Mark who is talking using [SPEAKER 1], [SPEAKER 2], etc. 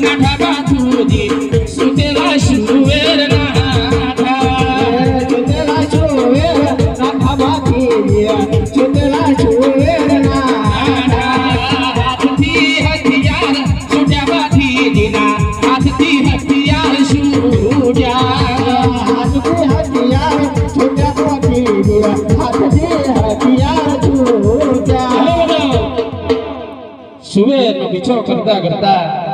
[SPEAKER 1] નાઠા બાથુજી સુતેલા શુવેર
[SPEAKER 2] સુતેલા છુવેર નાઠા બાથુજી સુતેલા છુવેર
[SPEAKER 1] હાથથી હથિયાર છૂટ્યા બાથીજીના હાથથી હથિયાર છૂટ્યા
[SPEAKER 2] હાથથી હથિયાર છૂટ્યા બાથીજી હાથથી હથિયાર છૂટ્યા
[SPEAKER 1] સુવેરનો પીછો કરતા કરતા